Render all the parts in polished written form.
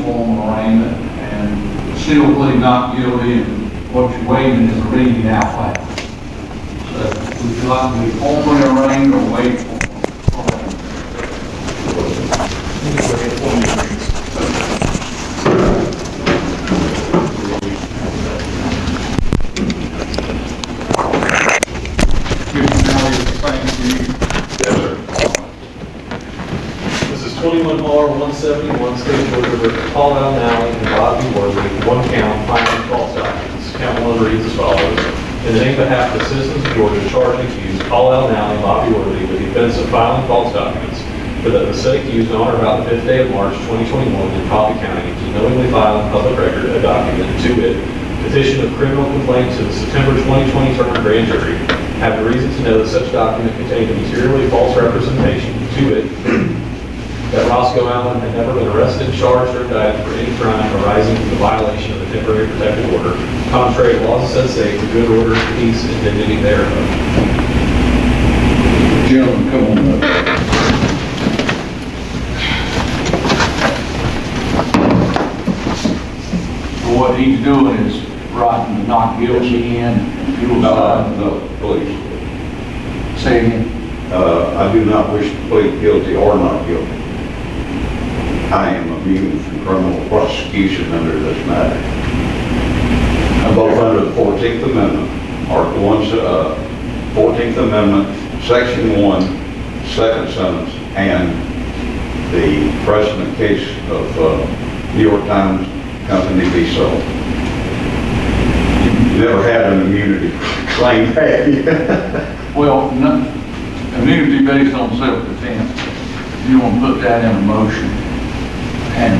form of arraignment and still plead not guilty, and what you're waiving is reading out loud. So would you like to be formally arraigned or wait for This is 21 R 171, State Order, Paul L. Nally and Bobby Worthy, one count, filing false documents. Count one reads as follows. In the name and behalf of the citizens of Georgia, charge and accused Paul L. Nally and Bobby Worthy with the offense of filing false documents for that the said accused on or about the 5th day of March 2021 in Coffee County to knowingly file in public record a document to wit, petition of criminal complaint to the September 2020 term of grand jury, have the reason to know that such document contained a materially false representation to wit, that Roscoe Allen had never been arrested, charged, or indicted for any crime arising from the violation of the temporary protective order, contrary to laws of said state, the good order, peace, and dignity thereof. gentlemen, come on up. What he's doing is writing the not guilty in. No, please. Say again. I do not wish to plead guilty or not guilty. I am immune from criminal prosecution under this matter. Both under the 14th Amendment, Article 1, 14th Amendment, Section 1, second sentence, and the precedent case of New York Times Company v. So. You never had an immunity claim, have you? Well, no, immunity based on self-defense. You want to put that in a motion? And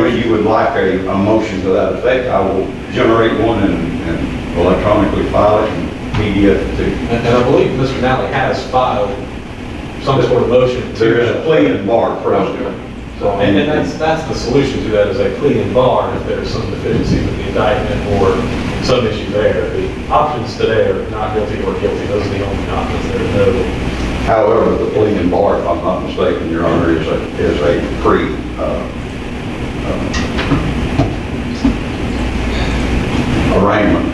If you would like a motion to that effect, I will generate one and electronically file it and PDF it to you. And I believe Mr. Nally has filed some sort of motion to There is a plea and bar process. So, and that's the solution to that, is a plea and bar if there's some deficiency with the indictment or some issue there. The options today are not guilty or guilty. Those are the only options. There's no. However, the plea and bar, if I'm not mistaken, Your Honor, is a arraignment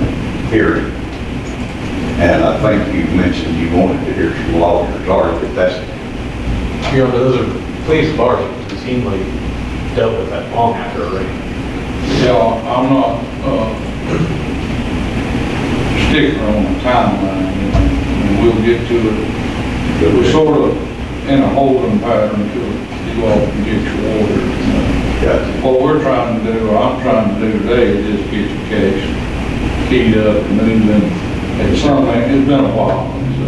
hearing. And I think you mentioned you wanted to hear some lawyers argue, but that's. Your Honor, those are pleas and bars routinely dealt with that long after arraignment. yeah, I'm not sticker on the timeline, and we'll get to it. We're sort of in a holding pattern until you all can get your order. Gotcha. What we're trying to do, or I'm trying to do today, is just get your case keyed up and moving. It's something, it's been a while, so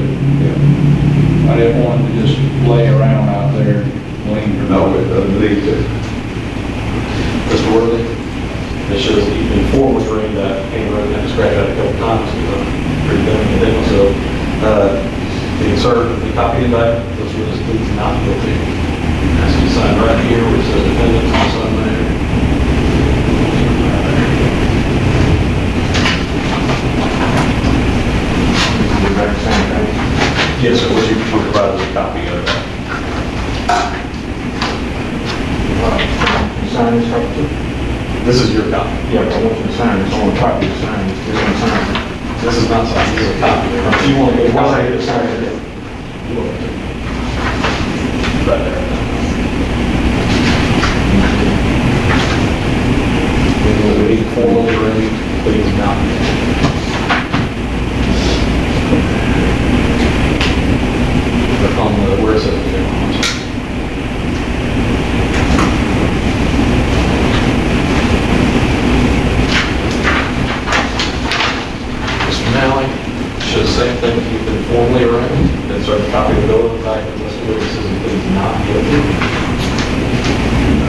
I didn't want to just lay around out there and linger. No, it doesn't need to. Mr. Worthy, it shows that you've been formally trained that handwriting and scratch out a couple times, pretty good, and so the insert of the copy of that, those were just pleads not guilty. Has to be signed right here, where it says defendant, sign there. Yes, sir. Would you provide us a copy of that? Sign this up too? This is your copy. Yeah, but I want you to sign this. I want a copy to sign this. This one sign. This is not signed. This is a copy. If you want to get a copy to sign it. Right there. We need formally ready, please not. On the, where it says Mr. Nally, should the same thing if you've been formally arraigned, then serve a copy of the bill of indictment, listed witnesses and pleads not guilty.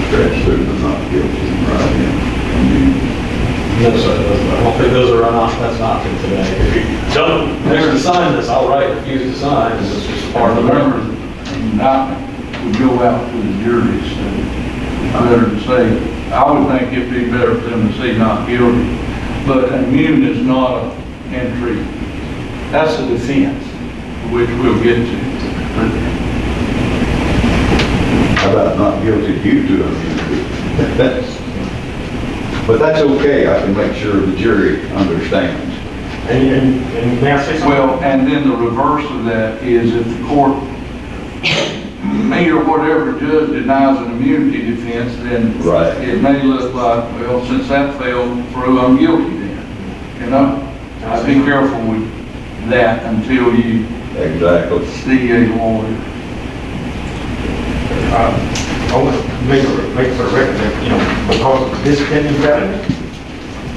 Scratch through the not guilty, right, yeah. No, sir, I don't think those are not, that's not option today. If you don't wish to sign this, I'll write refuse to sign, and it's just part of the record. Indictment would go out to the jury, so better to say, I would think it'd be better for them to say not guilty, but immune is not an entry, that's a defense, which we'll get to. How about not guilty due to immunity? But that's okay, I can make sure the jury understands. And may I say something? Well, and then the reverse of that is if the court, me or whatever judge denies an immunity defense, then Right. it may look like, well, since that fell through, I'm guilty then. You know? I'd be careful with that until you Exactly. see a lawyer. I want to make for the record that, you know, because of this pending felony,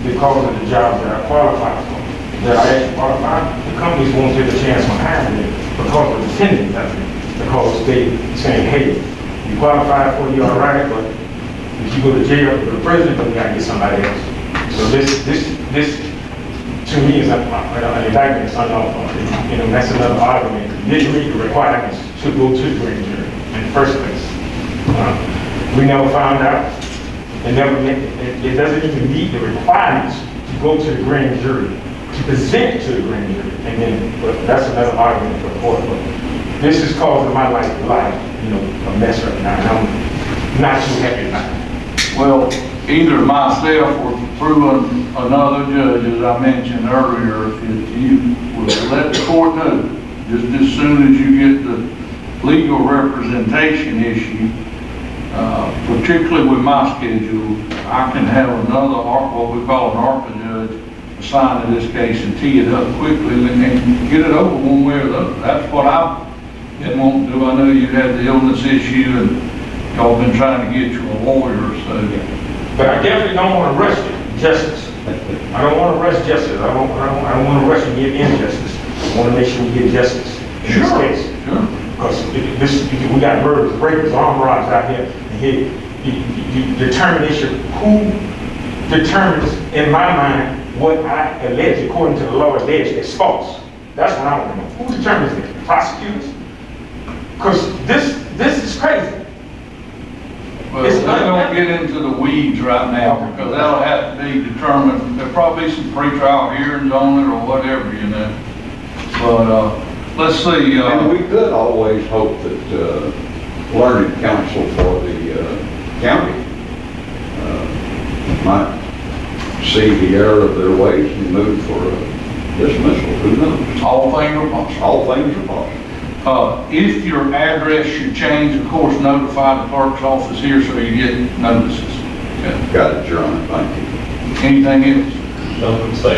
because of the jobs that I qualified for, that I actually qualified, the companies won't take a chance on hiring me because of the pending felony. Because they saying, hey, you qualified for it, you're all right, but if you go to jail or to prison, then we gotta get somebody else. So this to me is an indictment, it's unlawful. You know, that's another argument. You didn't meet the requirements to go to the grand jury in the first place. We never found out. It doesn't even meet the requirements to go to the grand jury, to present to the grand jury. And then, but that's another argument for the court. But this is causing my life, you know, a mess right now, and I'm not too happy about it. Well, either myself or through another judge, as I mentioned earlier, if you will let the court know, just as soon as you get the legal representation issue, particularly with my schedule, I can have another, what we call an ARPA judge, assign to this case and tee it up quickly and get it over one way or the other. That's what I've been wanting to do. I know you had the illness issue and y'all been trying to get you a lawyer, so. But I definitely don't want to rush justice. I don't want to rush justice. I don't want to rush and give injustice. I want to make sure we get justice in this case. Sure. Because we got murderers, breakers, armed robbers out here. And here, determination, who determines in my mind what I allege, according to the law, alleged is false. That's what I want to know. Who determines it? Prosecutors? Because this is crazy. Well, they don't get into the weeds right now, because that'll have to be determined. There'll probably be some pretrial hearings on it or whatever, you know. But, let's see, And we could always hope that learned counsel for the county might see the error of their ways and move for a dismissal. Who knows? all things are possible. All things are possible. If your address should change, of course, notify the clerk's office here so you get notices. Okay. Got it, Your Honor. Thank you. Anything else? Nothing to say.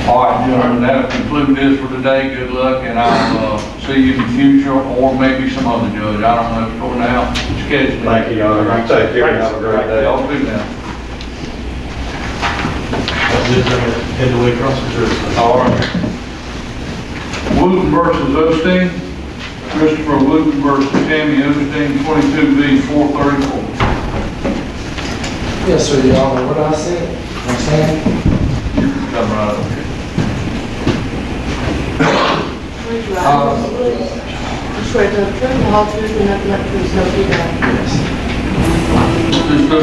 All right, gentlemen, that'll conclude this for today. Good luck, and I'll see you in the future, or maybe some other judge. I don't know. For now, schedule. Thank you, Your Honor. You take care. Have a great day. Y'all do now. Head the way across the jury. All right. Wooten versus Osteen. Christopher Wooten versus Tammy Osteen, 22B 434. Yes, sir, Your Honor. What I said? I'm saying? Come right up here. Swear to the truth, the whole truth, and nothing but the truth, so help you God. Just do.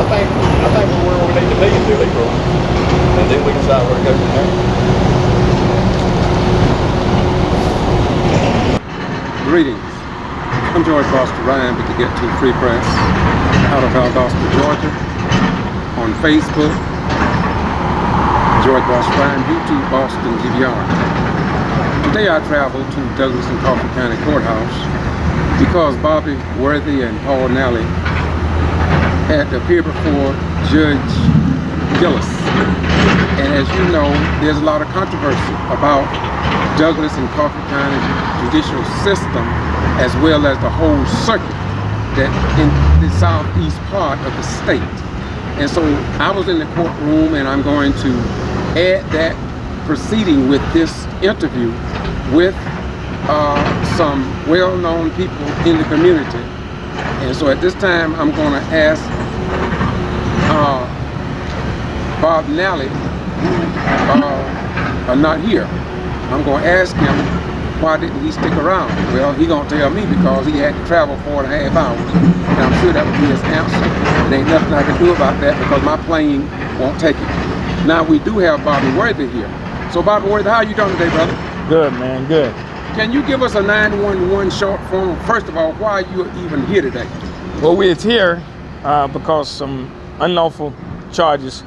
I think we're where we need to be until April, and then we decide where to go from there. Greetings. I'm George Foster Ryan with the Get to Free Press out of Valdosta, Georgia. On Facebook, George Foster Ryan, YouTube, Boston, G.B.R. Today I traveled to Douglas and Crawford County Courthouse because Bobby Worthy and Paul Nally had to appear before Judge Gillis. And as you know, there's a lot of controversy about Douglas and Crawford County judicial system, as well as the whole circuit that in the southeast part of the state. And so I was in the courtroom, and I'm going to add that proceeding with this interview with some well-known people in the community. And so at this time, I'm going to ask Bob Nally, who are not here. I'm going to ask him why didn't he stick around? Well, he gonna tell me because he had to travel 4.5 hours. And I'm sure that would be his answer. There ain't nothing I can do about that because my plane won't take it. Now we do have Bobby Worthy here. So Bobby Worthy, how you doing today, brother? Good, man, good. Can you give us a 911 short form? First of all, why you're even here today? Well, we're here because some unlawful charges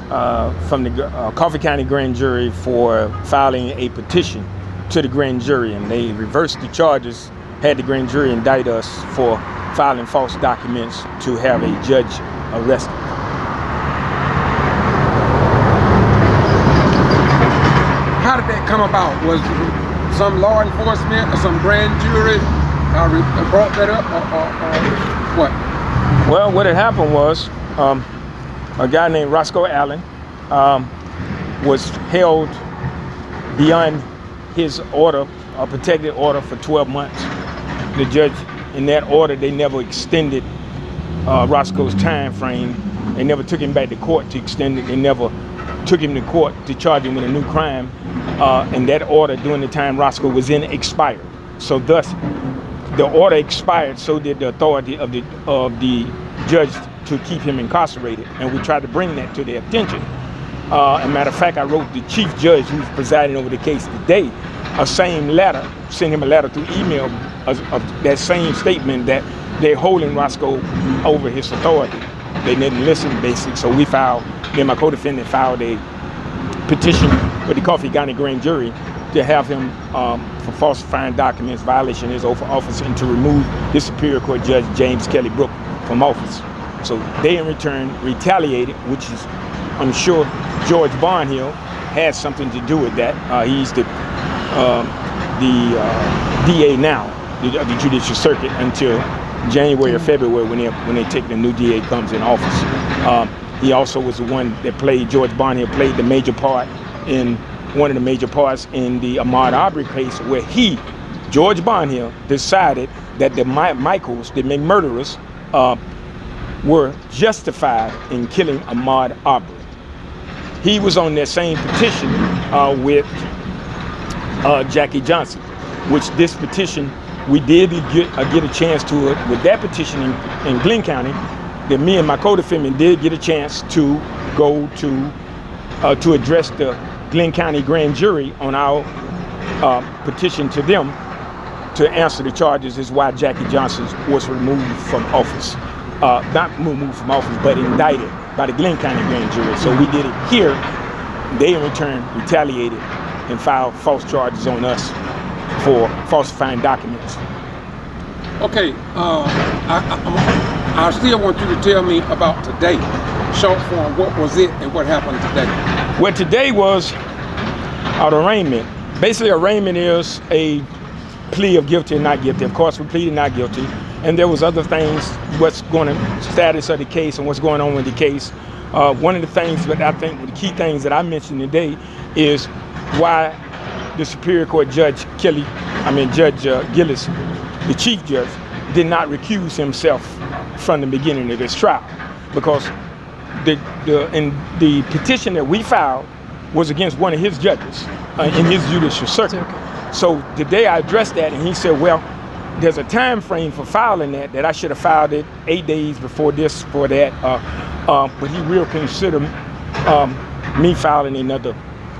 from the Coffee County Grand Jury for filing a petition to the grand jury, and they reversed the charges, had the grand jury indict us for filing false documents to have a judge arrested. How did that come about? Was some law enforcement or some grand jury brought that up, or what? Well, what had happened was a guy named ROSCOE Allen was held beyond his order, a protected order, for 12 months. The judge, in that order, they never extended ROSCOE's time frame. They never took him back to court to extend it. They never took him to court to charge him with a new crime. And that order, during the time ROSCOE was in, expired. So thus, the order expired, so did the authority of the judge to keep him incarcerated. And we tried to bring that to their attention. As a matter of fact, I wrote the chief judge who's presiding over the case today a same letter, sent him a letter through email of that same statement that they're holding ROSCOE over his authority. They didn't listen, basically. So we filed, me and my co-defendant filed a petition with the Coffee County Grand Jury to have him for falsifying documents, violation of his oath of office, and to remove his Superior Court Judge James Kelly Brook from office. So they in return retaliated, which is, I'm sure George Barnhill has something to do with that. He's the DA now, the Judicial Circuit, until January or February when they take the new DA comes in office. He also was the one that played, George Barnhill played the major part in one of the major parts in the Ahmaud Arbery case, where he, George Barnhill, decided that the Michaels, the murderers, were justified in killing Ahmaud Arbery. He was on that same petition with Jackie Johnson, which this petition, we did get a chance to, with that petition in Glenn County, that me and my co-defendant did get a chance to go to address the Glenn County Grand Jury on our petition to them to answer the charges, is why Jackie Johnson was removed from office. Not removed from office, but indicted by the Glenn County Grand Jury. So we did it here. They in return retaliated and filed false charges on us for falsifying documents. Okay, I still want you to tell me about today. Short form, what was it and what happened today? Well, today was an arraignment. Basically, arraignment is a plea of guilty and not guilty. Of course, we pleaded not guilty. And there was other things, what's going on, status of the case and what's going on with the case. One of the things, but I think the key things that I mentioned today is why the Superior Court Judge Judge Gillis, the Chief Judge, did not recuse himself from the beginning of this trial, because the petition that we filed was against one of his judges in his judicial circuit. So today I addressed that, and he said, well, there's a time frame for filing that I should have filed it 8 days before this, for that, but he will consider me filing another,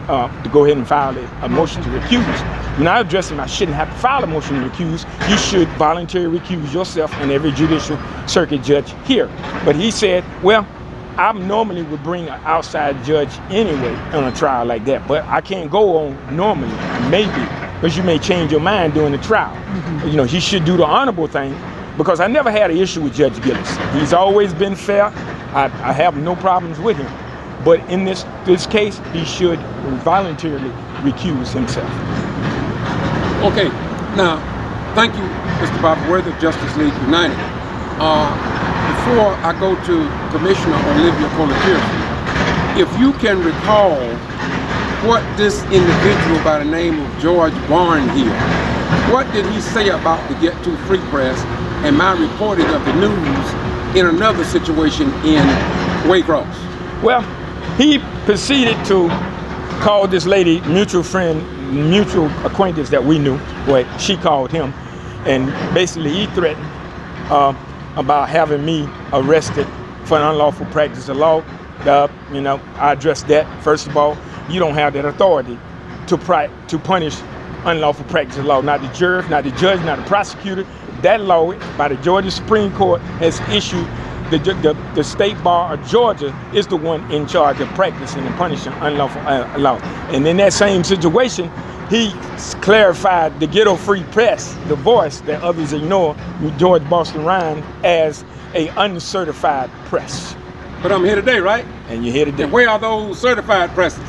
to go ahead and file a motion to recuse. When I addressed him, I shouldn't have to file a motion to recuse. You should voluntarily recuse yourself and every judicial circuit judge here. But he said, well, I normally would bring an outside judge anyway on a trial like that, but I can't go on normally, maybe, because you may change your mind during the trial. Mm-hmm. You know, he should do the honorable thing, because I never had an issue with Judge Gillis. He's always been fair. I have no problems with him. But in this case, he should voluntarily recuse himself. Okay, now, thank you, Mr. Bobby Worthy of Justice League United. Before I go to Commissioner Olivia Colatirsi, if you can recall what this individual by the name of George Barnhill, what did he say about the Get To Free Press and my reporting of the news in another situation in Waycross? Well, he proceeded to call this lady, mutual friend mutual acquaintance that we knew, where she called him, and basically he threatened about having me arrested for an unlawful practice of law. You know, I addressed that. First of all, you don't have that authority to punish unlawful practice of law. Not the jury, not the judge, not the prosecutor. That law by the Georgia Supreme Court has issued. The state bar of Georgia is the one in charge of practicing and punishing unlawful law. And in that same situation, he clarified the ghetto-free press, the voice that others ignore, with George Boston Ryan, as a uncertified press. But I'm here today, right? And you're here today. And where are those certified presses?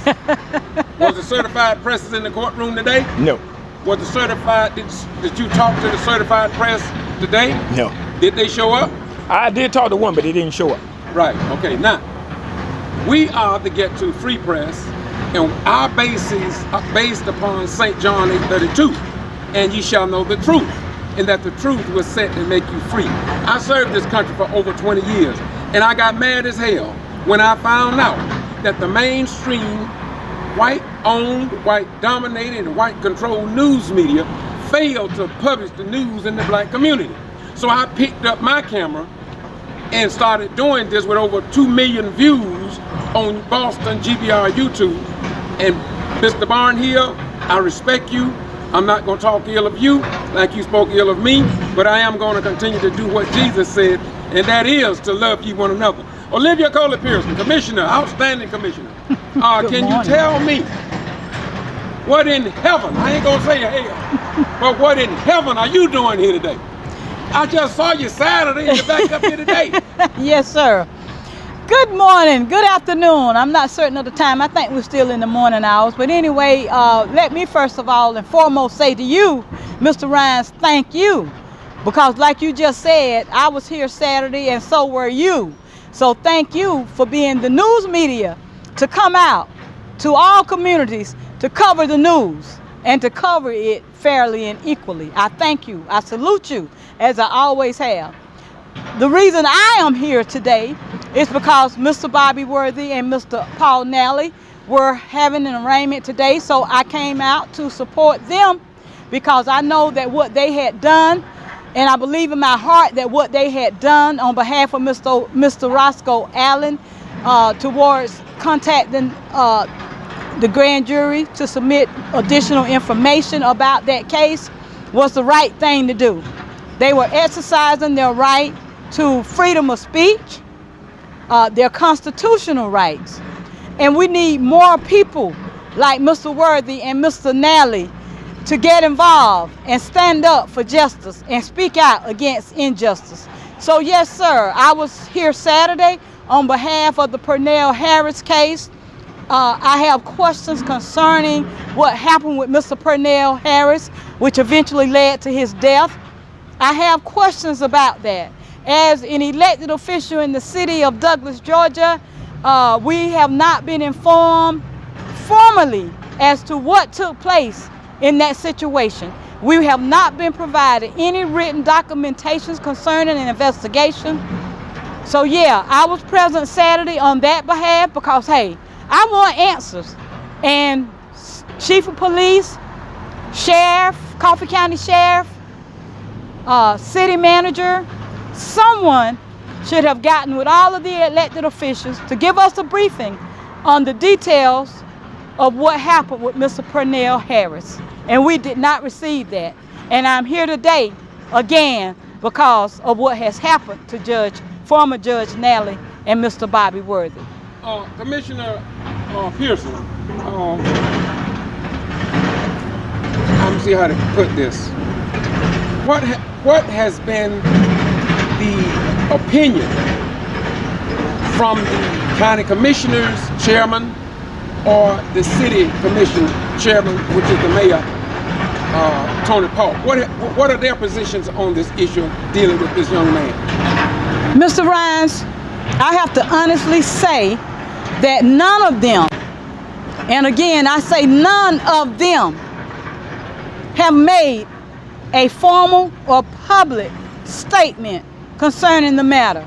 Was the certified presses in the courtroom today? No. Was the certified, did you talk to the certified press today? No. Did they show up? I did talk to one, but they didn't show up. Right, okay, now, we are the Get To Free Press, and our bases are based upon St. John 8:32, and ye shall know the truth, and that the truth was set to make you free. I served this country for over 20 years, and I got mad as hell when I found out that the mainstream white-owned, white-dominated, and white-controlled news media failed to publish the news in the black community. So I picked up my camera and started doing this with over 2 million views on Boston G.B.R. YouTube. And Mr. Barnhill, I respect you. I'm not going to talk ill of you like you spoke ill of me, but I am going to continue to do what Jesus said, and that is to love you one another. Olivia Coley Pearson, Commissioner, outstanding Commissioner. Can you tell me what in heaven, I ain't going to say hell, but what in heaven are you doing here today? I just saw you Saturday and you're back up here today. Yes, sir. Good morning, good afternoon. I'm not certain of the time. I think we're still in the morning hours. But anyway, let me first of all and foremost say to you, Mr. Rhines, thank you. Because like you just said, I was here Saturday and so were you. So thank you for being the news media to come out to all communities to cover the news and to cover it fairly and equally. I thank you. I salute you, as I always have. The reason I am here today is because Mr. Bobby Worthy and Mr. Paul Nally were having an arraignment today, so I came out to support them because I know that what they had done, and I believe in my heart that what they had done on behalf of Mr. Roscoe Allen towards contacting the grand jury to submit additional information about that case was the right thing to do. They were exercising their right to freedom of speech, their constitutional rights. And we need more people like Mr. Worthy and Mr. Nally to get involved and stand up for justice and speak out against injustice. So yes, sir, I was here Saturday on behalf of the Pernell Harris case. I have questions concerning what happened with Mr. Pernell Harris, which eventually led to his death. I have questions about that. As an elected official in the city of Douglas, Georgia, we have not been informed formally as to what took place in that situation. We have not been provided any written documentations concerning an investigation. So yeah, I was present Saturday on that behalf because, hey, I want answers. And Chief of Police, Sheriff, Coffee County Sheriff, City Manager, someone should have gotten with all of the elected officials to give us a briefing on the details of what happened with Mr. Pernell Harris. And we did not receive that. And I'm here today again because of what has happened to former Judge Nally and Mr. Bobby Worthy. Commissioner Pearson, I'm gonna see how to put this. What has been the opinion from the county commissioners, chairman, or the city commission chairman, which is the mayor, Tony Paul? What are their positions on this issue dealing with this young man? Mr. Rhines, I have to honestly say that none of them, and again I say none of them, have made a formal or public statement concerning the matter.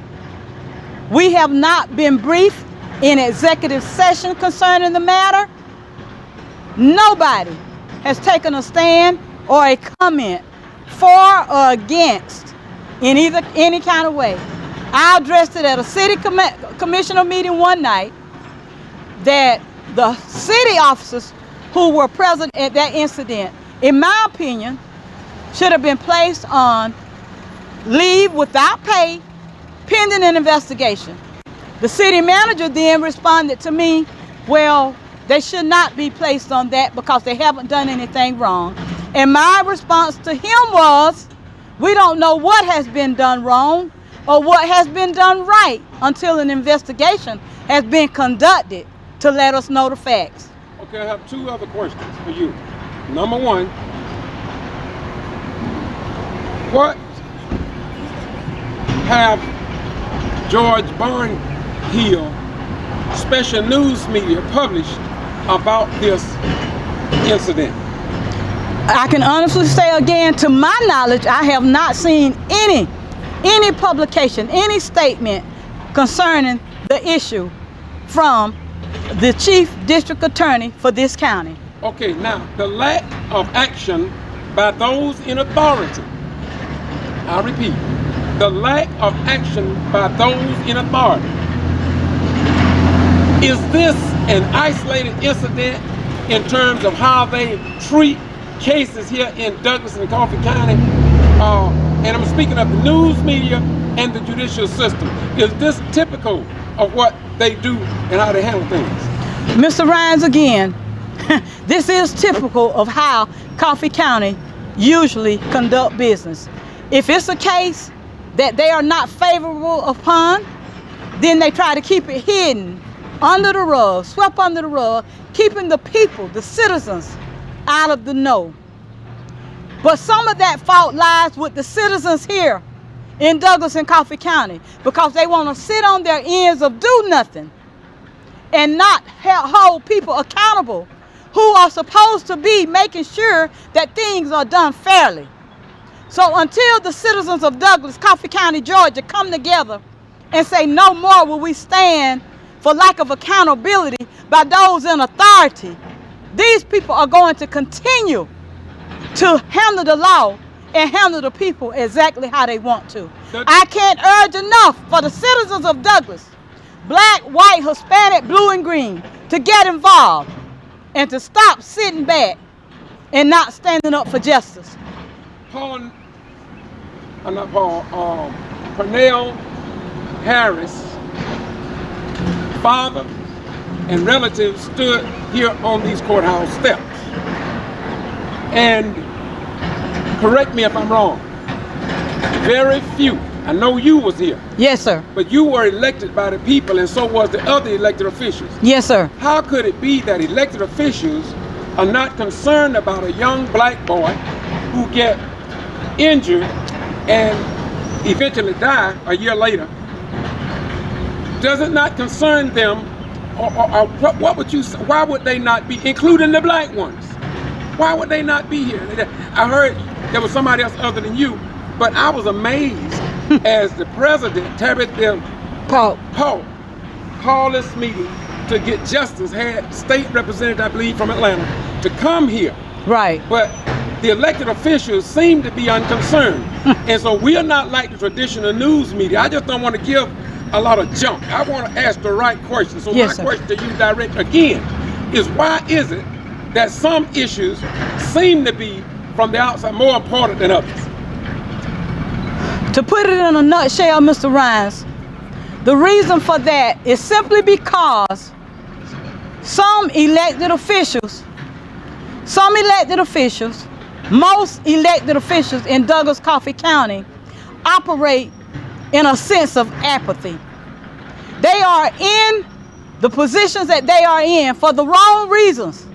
We have not been briefed in executive session concerning the matter. Nobody has taken a stand or a comment for or against in any kind of way. I addressed it at a city commissioner meeting one night that the city officers who were present at that incident, in my opinion, should have been placed on leave without pay pending an investigation. The city manager then responded to me, well, they should not be placed on that because they haven't done anything wrong. And my response to him was, we don't know what has been done wrong or what has been done right until an investigation has been conducted to let us know the facts. Okay, I have two other questions for you. Number one, what have George Barnhill special news media published about this incident? I can honestly say again, to my knowledge, I have not seen any publication, any statement concerning the issue from the chief district attorney for this county. Okay, now the lack of action by those in authority, I repeat, the lack of action by those in authority. Is this an isolated incident in terms of how they treat cases here in Douglas and Coffee County? And I'm speaking of the news media and the judicial system. Is this typical of what they do and how they handle things? Mr. Rhines, again, this is typical of how Coffee County usually conduct business. If it's a case that they are not favorable upon, then they try to keep it hidden under the rug, swept under the rug, keeping the people, the citizens, out of the know. But some of that fault lies with the citizens here in Douglas and Coffee County because they want to sit on their ends of do nothing and not hold people accountable who are supposed to be making sure that things are done fairly. So until the citizens of Douglas, Coffee County, Georgia come together and say no more will we stand for lack of accountability by those in authority, these people are going to continue to handle the law and handle the people exactly how they want to. I can't urge enough for the citizens of Douglas, black, white, Hispanic, blue, and green, to get involved and to stop sitting back and not standing up for justice. Pernell Harris' father and relatives stood here on these courthouse steps. And correct me if I'm wrong, very few, I know you was here. Yes, sir. But you were elected by the people and so was the other elected officials. Yes, sir. How could it be that elected officials are not concerned about a young black boy who get injured and eventually die a year later? Does it not concern them, or what would you say, why would they not be, including the black ones? Why would they not be here? I heard there was somebody else other than you, but I was amazed as the president, Tabitha Paul, called this meeting to get justice, had state representative, I believe, from Atlanta, to come here. Right. But the elected officials seem to be unconcerned. And so we are not like the traditional news media. I just don't want to give a lot of junk. I want to ask the right question. So yes, my sir. question to you direct again is, why is it that some issues seem to be from the outside more important than others? To put it in a nutshell, Mr. Rhines, the reason for that is simply because some elected officials, most elected officials in Douglas Coffee County operate in a sense of apathy. They are in the positions that they are in for the wrong reasons.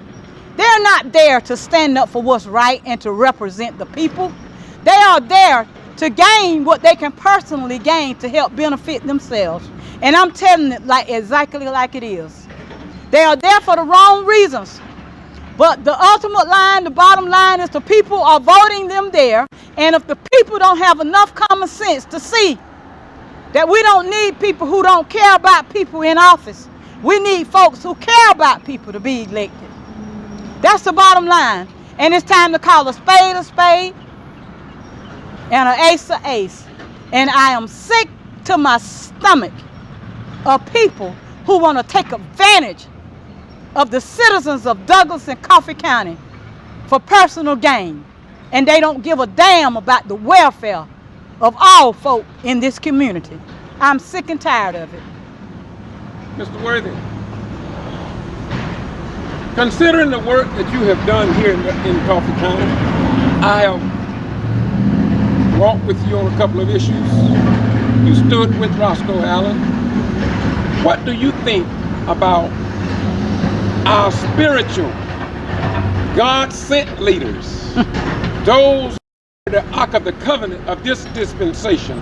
They're not there to stand up for what's right and to represent the people. They are there to gain what they can personally gain to help benefit themselves. And I'm telling it exactly like it is. They are there for the wrong reasons. But the ultimate line, the bottom line is the people are voting them there. And if the people don't have enough common sense to see that we don't need people who don't care about people in office, we need folks who care about people to be elected. That's the bottom line. And it's time to call a spade and an ace a ace. And I am sick to my stomach of people who want to take advantage of the citizens of Douglas and Coffee County for personal gain. And they don't give a damn about the welfare of all folk in this community. I'm sick and tired of it. Mr. Worthy, considering the work that you have done here in Coffee County, I have walked with you on a couple of issues. You stood with ROSCOE Allen. What do you think about our spiritual, God-sent leaders, those who are the Ark of the Covenant of this dispensation,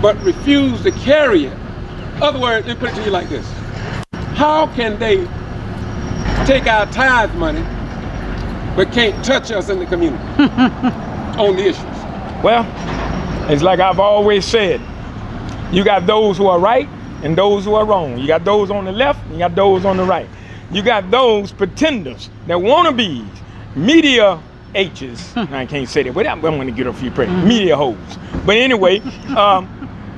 but refuse to carry it? In other words, let me put it to you like this. How can they take our tithe money, but can't touch us in the community on the issues? Well, it's like I've always said, you got those who are right and those who are wrong. You got those on the left and you got those on the right. You got those pretenders that want to be media H's. I can't say that, but I'm going to get a few praise. Media hoes. But anyway,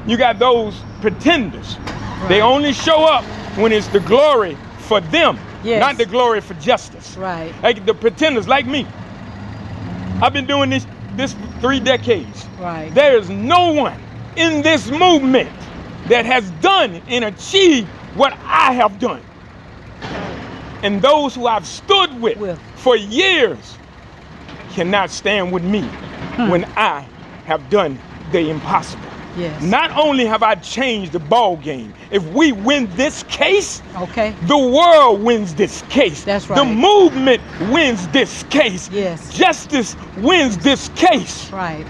you got those pretenders. Right. They only show up when it's the glory for them, yes, not the glory for justice. Right. Like the pretenders like me. I've been doing this 3 decades. Right. There is no one in this movement that has done and achieved what I have done. And those who I've stood with for years cannot stand with me when I have done the impossible. Yes. Not only have I changed the ball game, if we win this case, okay, the world wins this case. That's right. The movement wins this case. Yes. Justice wins this case. Right.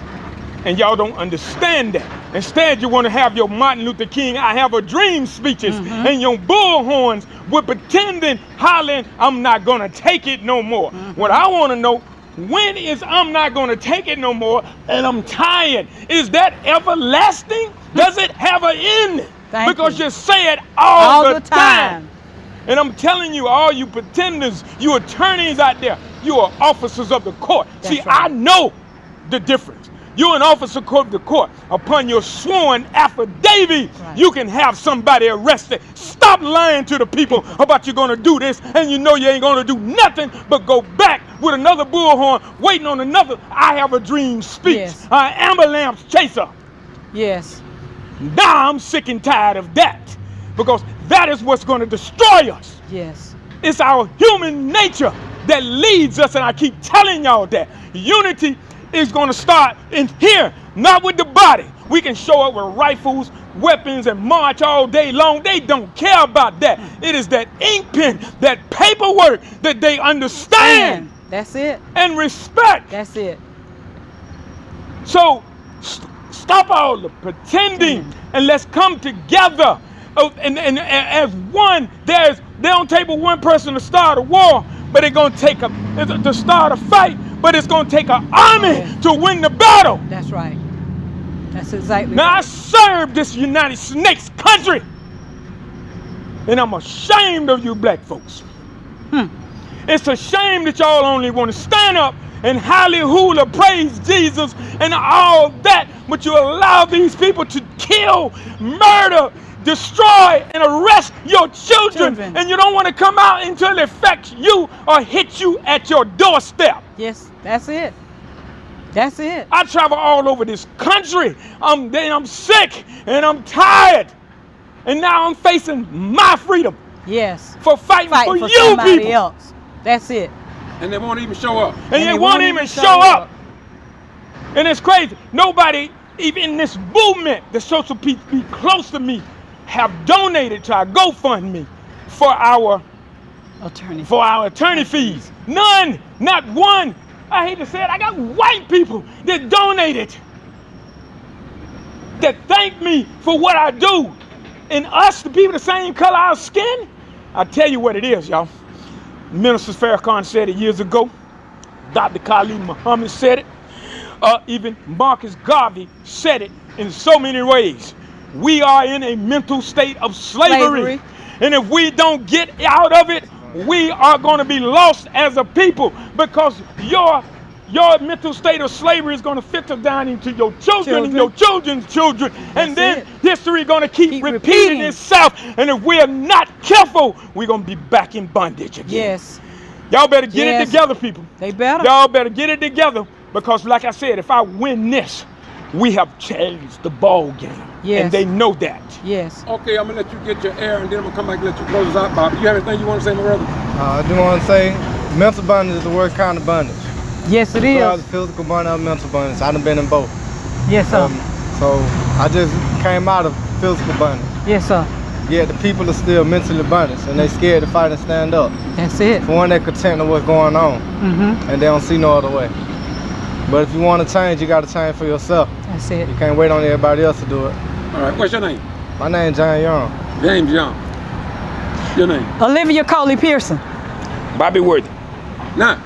And y'all don't understand that. Instead, you want to have your Martin Luther King, I have a dream speeches, and your bullhorns with pretending, hollering, I'm not going to take it no more. What I want to know, when is I'm not going to take it no more and I'm tired? Is that everlasting? Does it have an end? Because you say it all the time. And I'm telling you, all you pretenders, you attorneys out there, you are officers of the court. See, right. I know the difference. You're an officer of the court. Upon your sworn affidavit, right, you can have somebody arrested. Stop lying to the people about you're going to do this, and you know you ain't going to do nothing but go back with another bullhorn, waiting on another I have a dream speech. Yes. Ambulance chaser. Yes. Now I'm sick and tired of that, because that is what's going to destroy us. Yes. It's our human nature that leads us, and I keep telling y'all that. Unity is going to start in here, not with the body. We can show up with rifles, weapons, and march all day long. They don't care about that. It is that ink pen, that paperwork that they understand. That's it. And respect. That's it. So stop all the pretending and let's come together. And as one, they don't take but one person to start a war, but they're going to take to start a fight. But it's going to take an army to win the battle. That's right. That's exactly now, right. I serve this United States country, and I'm ashamed of you black folks. It's a shame that y'all only want to stand up and hallelujah, praise Jesus and all that, but you allow these people to kill, murder, destroy, and arrest your children. And you don't want to come out until it affects you or hit you at your doorstep. Yes, that's it. That's it. I travel all over this country. I'm sick and I'm tired. And now I'm facing my freedom. Yes. For fighting for you somebody people. Else. That's it. And they won't even show up. And they won't even show up. And it's crazy. Nobody, even in this movement, the social people be close to me, have donated to our GoFundMe for our attorney fees. None, not one. I hate to say it, I got white people that donated, that thank me for what I do. And us, the people the same color our skin, I tell you what it is, y'all. Minister Farrakhan said it years ago. Dr. Khalid Muhammad said it. Even Marcus Garvey said it in so many ways. We are in a mental state of slavery. And if we don't get out of it, we are going to be lost as a people, because your mental state of slavery is going to filter down into your children and your children's children, and then history is going to keep repeating itself. And if we are not careful, we're going to be back in bondage again. Yes. Y'all better get it together, people. They better. Y'all better get it together, because like I said, if I win this, we have changed the ball game. Yes. And they know that. Yes. Okay, I'm gonna let you get your air, and then I'm gonna come back and let you close us out, Bob. You have anything you want to say, my brother? I do want to say, mental bondage is the worst kind of bondage. Yes, it The is. physical bondage and mental bondage. I done been in both. Yes, sir. So I just came out of physical bondage. Yes, sir. Yet the people are still mentally bondaged, and they scared to fight and stand up. That's it. For one, they're content with what's going on, and they don't see no other way. But if you want to change, you got to change for yourself. That's it. You can't wait on everybody else to do it. All right, what's your name? My name's John Young. James Young. Your name? Olivia Coley Pearson. Bobby Worthy. Now,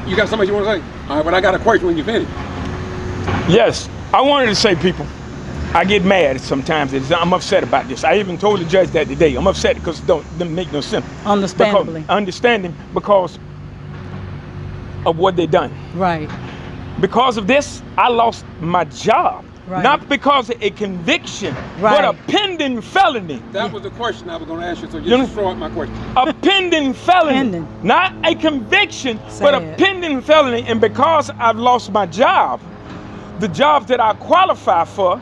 you got something you want to say? All right, but I got a question when you finish. Yes, I wanted to say, people, I get mad sometimes. I'm upset about this. I even told the judge that today. I'm upset because it doesn't make no sense. Understandably. Understanding because of what they done. Right. Because of this, I lost my job. Right. Not because of a conviction, Right. but a pending felony. That was the question I was going to ask you, so you destroyed my question. A pending felony. Pending. Not a conviction, but a Sad. pending felony. And because I've lost my job, the jobs that I qualify for,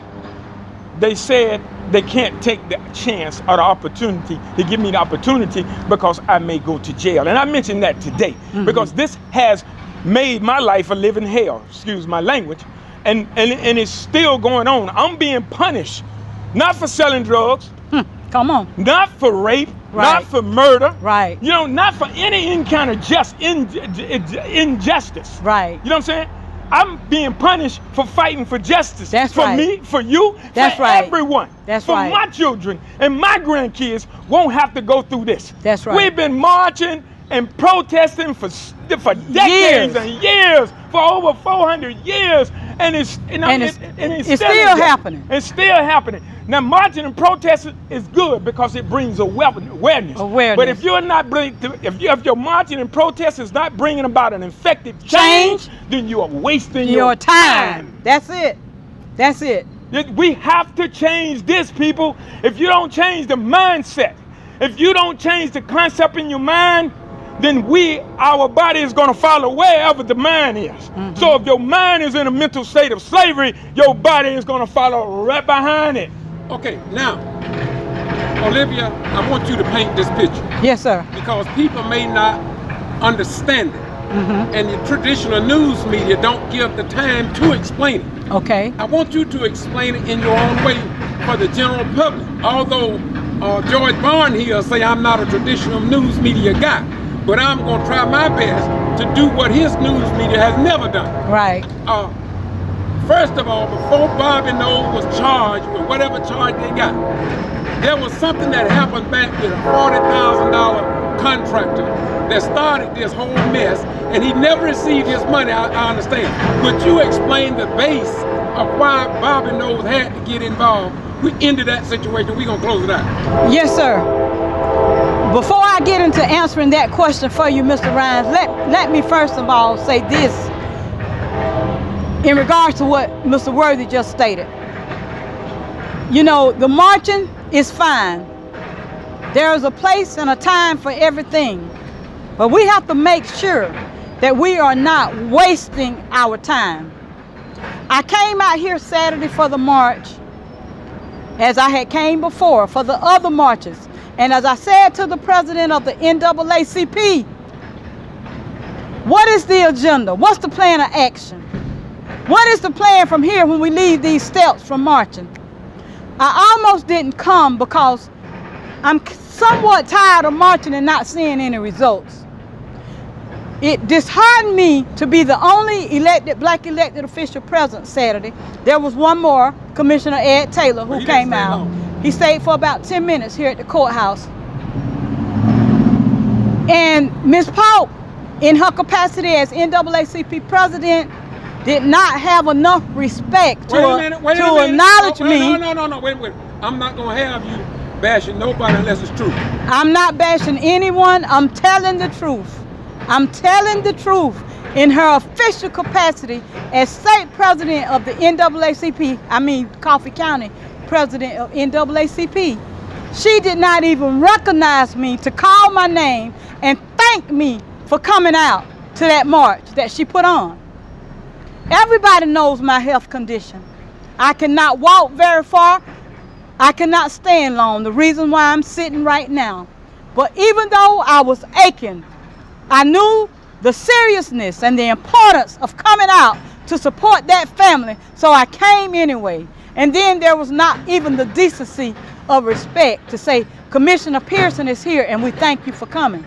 they said they can't take the chance or the opportunity to give me the opportunity because I may go to jail. And I mentioned that today because this has made my life a living hell, excuse my language, and it's still going on. I'm being punished, not for selling drugs, Come on. not for rape, Right. not for murder, Right. you know, not for any kind of injustice. Right. You know what I'm saying? I'm being punished for fighting for justice. That's for right. me, for you, That's for right. everyone. That's for right. my children and my grandkids won't have to go through this. That's right. We've been marching and protesting for decades Years. and years, for over 400 years, and it's still happening. It's still happening. Now, marching and protesting is good because it brings awareness. But if you're not if your marching and protest is not bringing about an effective change, then you are wasting Your time. That's it. That's it. We have to change this, people. If you don't change the mindset, if you don't change the concept in your mind, then our body is going to follow wherever the mind is. So if your mind is in a mental state of slavery, your body is going to follow right behind it. Okay, now, Olivia, I want you to paint this picture Yes, sir. because people may not understand it. And the traditional news media don't give the time to explain it. Okay. I want you to explain it in your own way for the general public. Although George Barn here say I'm not a traditional news media guy, but I'm going to try my best to do what his news media has never done. Right. First of all, before Bobby Knowles was charged with whatever charge they got, there was something that happened back with a $40,000 contractor that started this whole mess, and he never received his money, I understand. Could you explain the base of why Bobby Knowles had to get involved into that situation? We're going to close it out. Yes, sir. Before I get into answering that question for you, Mr. Rhines, let me first of all say this in regards to what Mr. Worthy just stated. You know, the marching is fine. There is a place and a time for everything. But we have to make sure that we are not wasting our time. I came out here Saturday for the march, as I had came before for the other marches. And as I said to the president of the NAACP, what is the agenda? What's the plan of action? What is the plan from here when we leave these steps from marching? I almost didn't come because I'm somewhat tired of marching and not seeing any results. It disheartened me to be the only black elected official present Saturday. There was one more, Commissioner Ed Taylor, who came out. He stayed for about 10 minutes here at the courthouse. And Ms. Pope, in her capacity as NAACP president, did not have enough respect to acknowledge me. No, wait a minute. I'm not going to have you bashing nobody unless it's true. I'm not bashing anyone. I'm telling the truth. I'm telling the truth. In her official capacity as state president of the NAACP, Coffee County president of NAACP, she did not even recognize me to call my name and thank me for coming out to that march that she put on. Everybody knows my health condition. I cannot walk very far. I cannot stand long. The reason why I'm sitting right now. But even though I was aching, I knew the seriousness and the importance of coming out to support that family, so I came anyway. And then there was not even the decency of respect to say, Commissioner Pearson is here and we thank you for coming.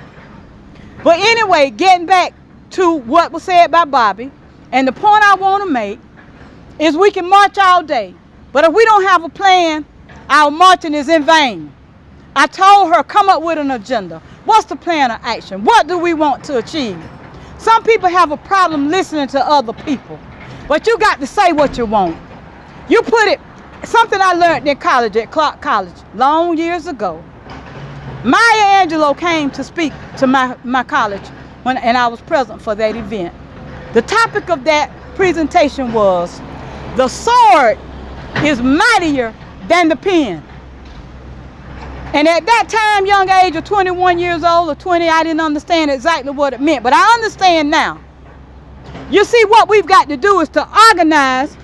But anyway, getting back to what was said by Bobby, and the point I want to make is we can march all day, but if we don't have a plan, our marching is in vain. I told her, come up with an agenda. What's the plan of action? What do we want to achieve? Some people have a problem listening to other people, but you got to say what you want. You put it, something I learned in college at Clark College long years ago. Maya Angelou came to speak to my college and I was present for that event. The topic of that presentation was, the sword is mightier than the pen. And at that time, young age of 21 years old or 20, I didn't understand exactly what it meant, but I understand now. You see, what we've got to do is to organize.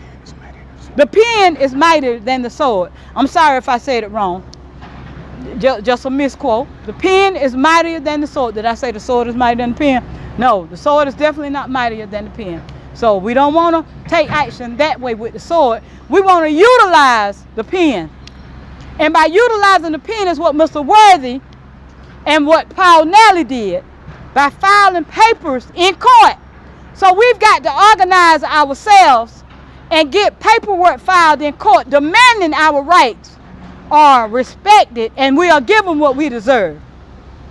The pen is mightier than the sword. I'm sorry if I said it wrong. Just a misquote. The pen is mightier than the sword. Did I say the sword is mightier than the pen? No, the sword is definitely not mightier than the pen. So we don't want to take action that way with the sword. We want to utilize the pen. And by utilizing the pen is what Mr. Worthy and what Paul Nally did by filing papers in court. So we've got to organize ourselves and get paperwork filed in court demanding our rights are respected and we are given what we deserve.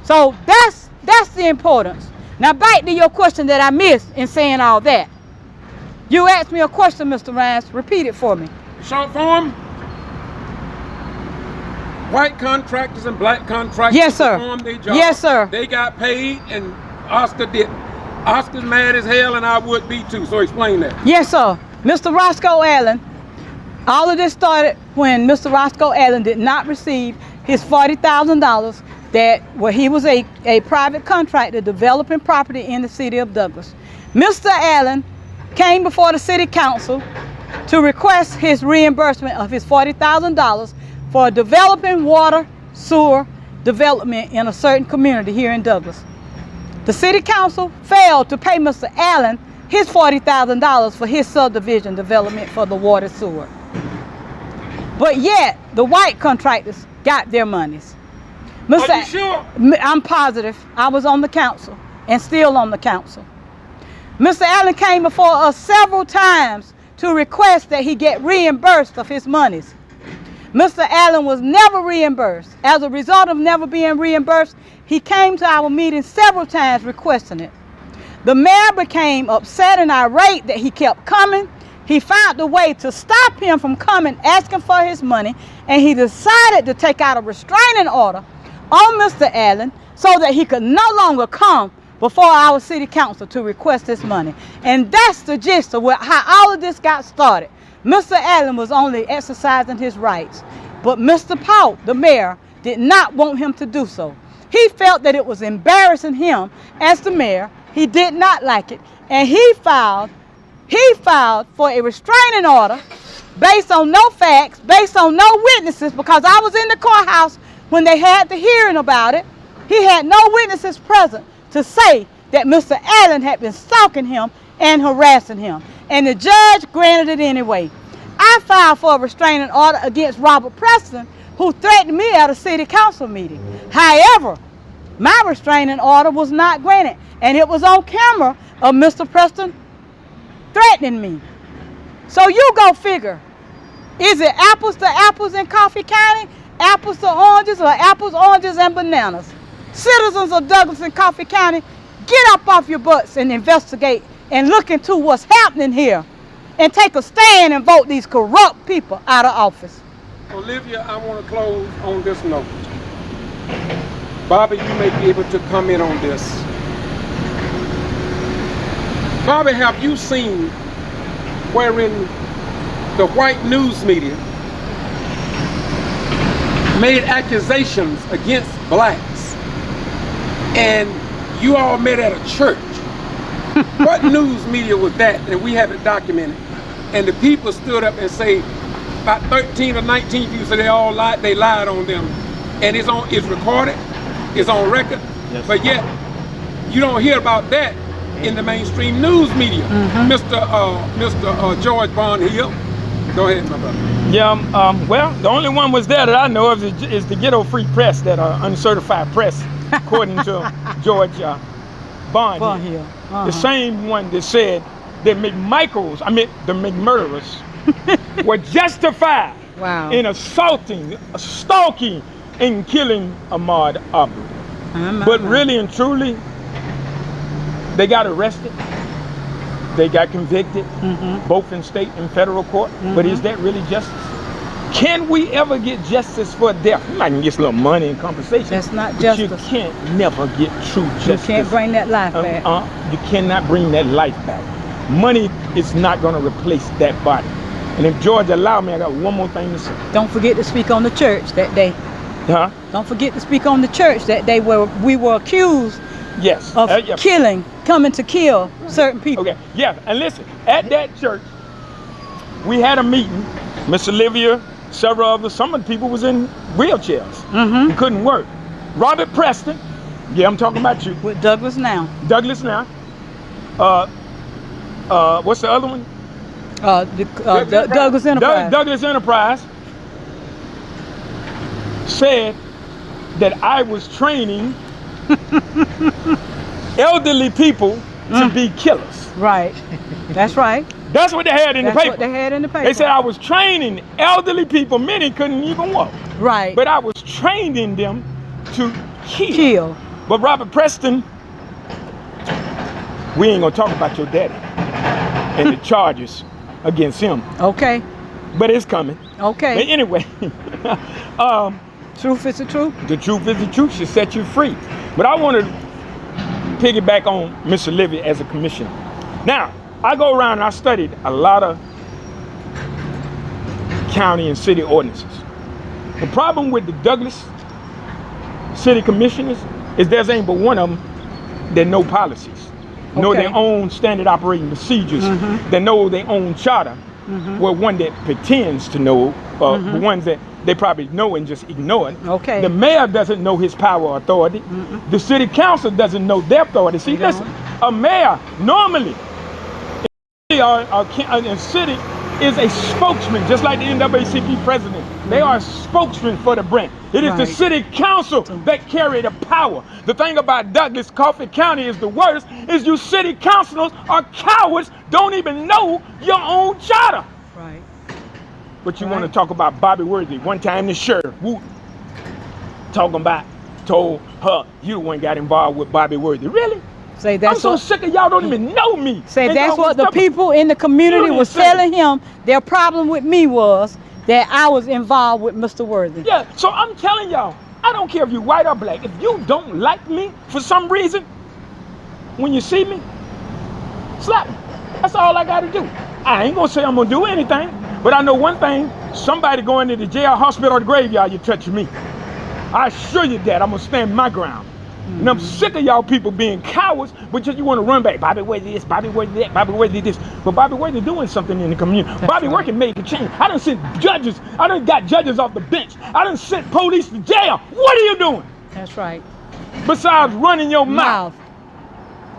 So that's the importance. Now back to your question that I missed in saying all that. You asked me a question, Mr. Rines. Repeat it for me. Short form, white contractors and black contractors, yes, sir, performed their job. Yes, sir. They got paid and Oscar didn't. Oscar's mad as hell and I would be too, so explain that. Yes, sir. Mr. Roscoe Allen, all of this started when Mr. Roscoe Allen did not receive his $40,000 where he was a private contractor developing property in the city of Douglas. Mr. Allen came before the city council to request his reimbursement of his $40,000 for developing water, sewer development in a certain community here in Douglas. The city council failed to pay Mr. Allen his $40,000 for his subdivision development for the water sewer. But yet, the white contractors got their monies. Are you sure? I'm positive. I was on the council and still on the council. Mr. Allen came before us several times to request that he get reimbursed of his monies. Mr. Allen was never reimbursed. As a result of never being reimbursed, he came to our meeting several times requesting it. The mayor became upset and irate that he kept coming. He found a way to stop him from coming asking for his money, and he decided to take out a restraining order on Mr. Allen so that he could no longer come before our city council to request his money. And that's the gist of how all of this got started. Mr. Allen was only exercising his rights, but Mr. Paul, the mayor, did not want him to do so. He felt that it was embarrassing him as the mayor. He did not like it, and he filed for a restraining order based on no facts, based on no witnesses, because I was in the courthouse when they had the hearing about it. He had no witnesses present to say that Mr. Allen had been stalking him and harassing him, and the judge granted it anyway. I filed for a restraining order against Robert Preston, who threatened me at a city council meeting. However, my restraining order was not granted, and it was on camera of Mr. Preston threatening me. So you go figure. Is it apples to apples in Coffee County, apples to oranges, or apples, oranges, and bananas? Citizens of Douglas and Coffee County, get up off your butts and investigate and look into what's happening here and take a stand and vote these corrupt people out of office. Olivia, I want to close on this note. Bobby, you may be able to comment on this. Bobby, have you seen wherein the white news media made accusations against blacks and you all met at a church? What news media was that? And we have it documented. And the people stood up and say, about 13 or 19 people said they all lied, they lied on them. And it's recorded, it's on record, yes. But yet you don't hear about that in the mainstream news media. Mr. George Barnhill, go ahead, my brother. Yeah, well, the only one was there that I know of is the Ghetto Free Press, that uncertified press, according to George Barnhill. The same one that said that the McMurderers were justified in assaulting, stalking, and killing Ahmaud Arbery. But really and truly, they got arrested, they got convicted, both in state and federal court. But is that really justice? Can we ever get justice for death? You might get a little money and compensation. That's not justice. You can't never get true justice. You can't bring that life back. You cannot bring that life back. Money is not going to replace that body. And if George allowed me, I got one more thing to say. Don't forget to speak on the church that day. Huh? Don't forget to speak on the church that day where we were accused of coming to kill certain people. Okay, yeah, and listen, at that church, we had a meeting. Miss Olivia, several of us, some of the people was in wheelchairs. We couldn't work. Robert Preston, yeah, I'm talking about you. With Douglas Now. Douglas Now. What's the other one? Douglas Enterprise. Douglas Enterprise said that I was training elderly people to be killers. Right. That's right. That's what they had in the paper. That's what they had in the paper. They said I was training elderly people. Many couldn't even walk. Right. But I was training them to kill. But Robert Preston, we ain't gonna talk about your daddy and the charges against him. Okay. But it's coming. Okay. But anyway, truth is the truth. The truth is the truth should set you free. But I want to piggyback on Miss Olivia as a commissioner. Now, I go around and I studied a lot of county and city ordinances. The problem with the Douglas city commissioners is there's ain't but one of them that know policies, know their own standard operating procedures, that know their own charter, well, one that pretends to know, the ones that they probably know and just ignore it. Okay. The mayor doesn't know his power or authority. The city council doesn't know their authority. See, listen, a mayor normally in city is a spokesman, just like the NAACP president. They are a spokesman for the brand. It is the city council that carry the power. The thing about Douglas, Coffee County is the worst, is you city councilors are cowards, don't even know your own charter. Right. But you want to talk about Bobby Worthy. One time the sheriff, told her, you the one got involved with Bobby Worthy. Really? Say that's I'm so sick of y'all don't even know me. Say that's what the people in the community was telling him. Their problem with me was that I was involved with Mr. Worthy. Yeah, so I'm telling y'all, I don't care if you're white or black. If you don't like me for some reason, when you see me, slap me. That's all I gotta do. I ain't gonna say I'm gonna do anything, but I know one thing, somebody going to the jail, hospital, or the graveyard, you touch me. I assure you that I'm gonna stand my ground. And I'm sick of y'all people being cowards, but just you want to run back. Bobby Worthy this, Bobby Worthy that, Bobby Worthy this. But Bobby Worthy doing something in the community. Bobby Worthy made a change. I done sent judges. I done got judges off the bench. I done sent police to jail. What are you doing? That's right. Besides running your mouth.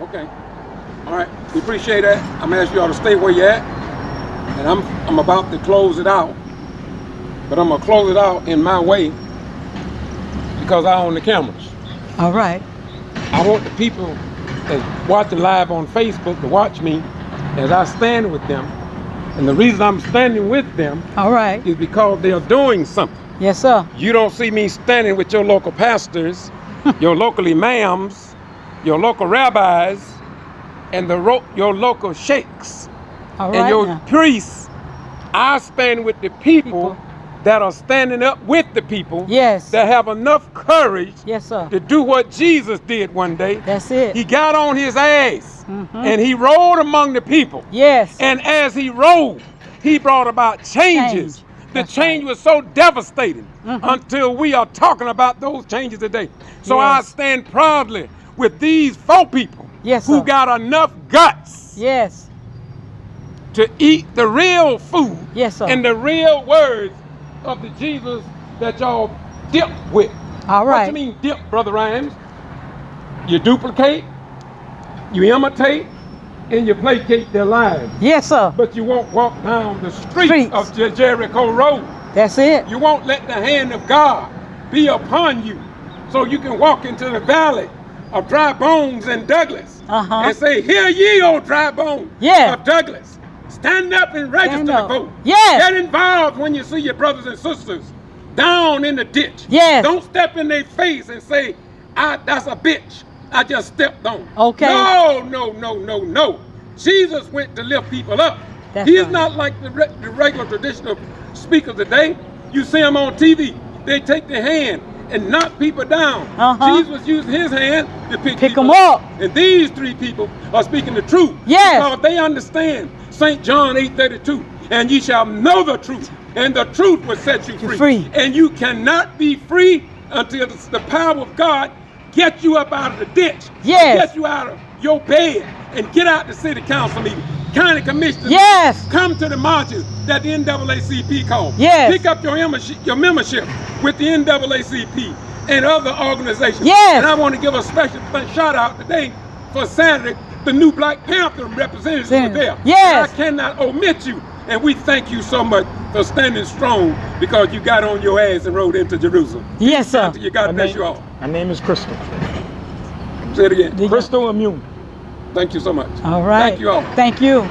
Okay. All right. We appreciate that. I'm asking y'all to stay where you're at. And I'm about to close it out. But I'm going to close it out in my way because I own the cameras. All right. I want the people that watching live on Facebook to watch me as I stand with them. And the reason I'm standing with them is because they are doing something. Yes, sir. You don't see me standing with your local pastors, your local imams, your local rabbis, and your local sheikhs, and your priests. I stand with the people that are standing up with the people. Yes. That have enough courage. Yes, sir. To do what Jesus did one day. That's it. He got on his ass and he rode among the people. Yes. And as he rode, he brought about changes. The change was so devastating until we are talking about those changes today. So I stand proudly with these 4 people who got enough guts to eat the real food and the real words of the Jesus that y'all dip with. All right. What you mean dip, Brother Rhymes? You duplicate, you imitate, and you placate their lives. Yes, sir. But you won't walk down the streets of Jericho Road. That's it. You won't let the hand of God be upon you so you can walk into the valley of dry bones in Douglas and say, hear ye, O dry bones of Douglas. Stand up and register to vote. Get involved when you see your brothers and sisters down in the ditch. Don't step in their face and say, that's a bitch. I just stepped on. Okay. No. Jesus went to lift people up. He's not like the regular traditional speakers today. You see them on TV. They take their hand and knock people down. Jesus used his hand to pick them up. And these 3 people are speaking the truth. Because they understand St. John 8:32. And ye shall know the truth, and the truth will set you free. And you cannot be free until the power of God get you up out of the ditch. Get you out of your bed and get out the city council meeting. County commissioners. Come to the marches that the NAACP calls. Pick up your membership with the NAACP and other organizations. And I want to give a special shout out today for Saturday. The new Black Panther representatives were there. And I cannot omit you. And we thank you so much for standing strong because you got on your ass and rode into Jerusalem. Yes, sir. You God bless you all. My name is Crystal. Say it again. Crystal Immune. Thank you so much. All right. Thank you all. Thank you.